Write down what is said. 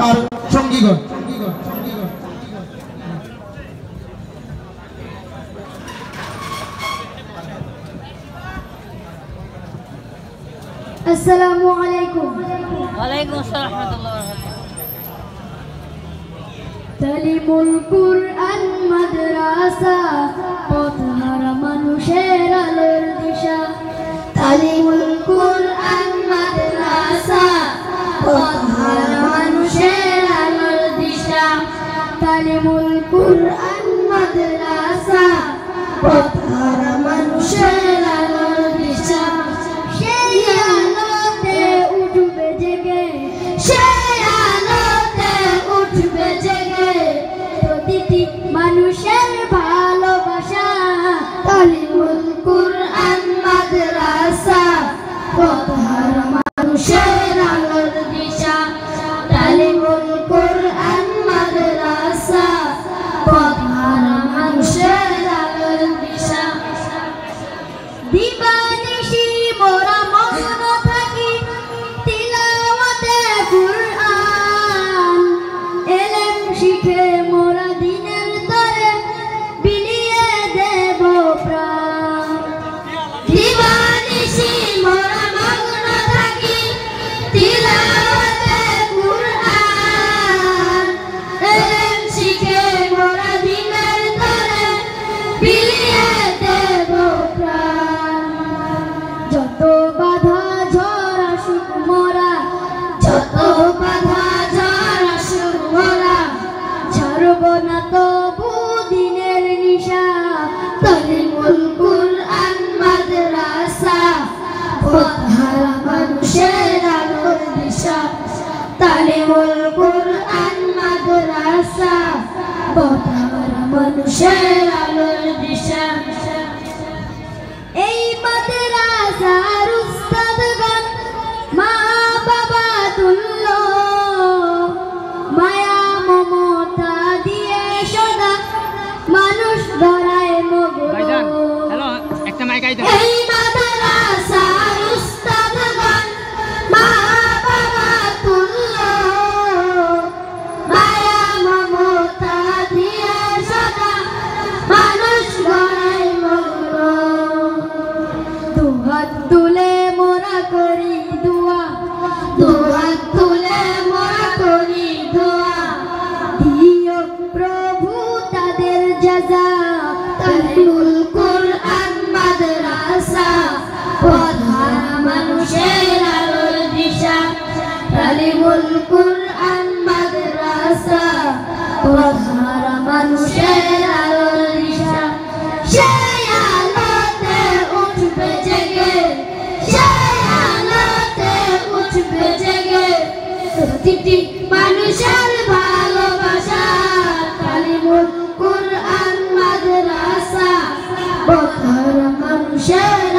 তার সঙ্গীগণ। আসসালামু আলাইকুম। ওয়ালাইকুম আসসালাম ওয়া রাহমাতুল্লাহি ওয়া বারাকাতুহু। তালিমুল কুরআন মাদ্রাসা পথহারা মানুষের আলোর দিশা। তালিমুল কুরআন মাদ্রাসা পথহারা মানুষের আলোর দিশা। তালিমুল কুরআন মাদ্রাসা পথহারা মানুষের আলোর দিশা। সেই আলোতে উঠবে জেগে, সেই আলোতে উঠবে জেগে প্রতিটি মানুষের ভালোবাসা। তালিমুল কুরআন মাদ্রাসা পথহারা মানুষের আলোর দিশা। তালিমুল কুরআন মাদ্রাসা পথহারা মানুষের আলোর দিশা। দিবানিশি মোরা মগ্ন থাকি তিলাওয়াতে কুরআন। এলেম শিখে মোরা দিনের তরে বিলিয়ে দেব প্রাণ। দিবানিশি মোরা মগ্ন থাকি তিলাওয়াতে কুরআন। এলেম শিখে মোরা দিনের তরে বিলিয়ে দেব প্রাণ। যত বাধা ঝড় আসুক মোরা, যত বাধা ঝড় আসুক মোরা ছাড়ব না তবু দিনের নিশা। তালিমুল কুরআন মাদ্রাসা পথহারা মানুষের আলোর দিশা। তালিমুল কুরআন মাদ্রাসা পথহারা মানুষের আলোর দিশা। এই মাদ্রাসার উস্তাদগণ মা বাবা তুল্য, মায়া মমতা দিয়ে সদা মানুষ ধরায় মগ্ন। এই মাদ্রাসার উস্তাদগণ মা বাবা তুল্য, মায়া মমতা দিয়ে সদা মানুষ ধরায় মগ্ন। দুহাত তুলে মোরা করি দোয়া, দুহাত তুলে মোরা করি দোয়া। দিও প্রভু তাদের জাযা। তালিমুল কুরআন মাদ্রাসা পথহারা মানুষের আলোর দিশা। তালিমুল কুরআন মাদ্রাসা পথহারা মানুষের আলোর দিশা। সেই আলোতে উঠবে জেগে, সেই আলোতে উঠবে জেগে প্রতিটি মানুষের ভালোবাসা। তালিমুল কুরআন মাদ্রাসা পথহারা মানুষের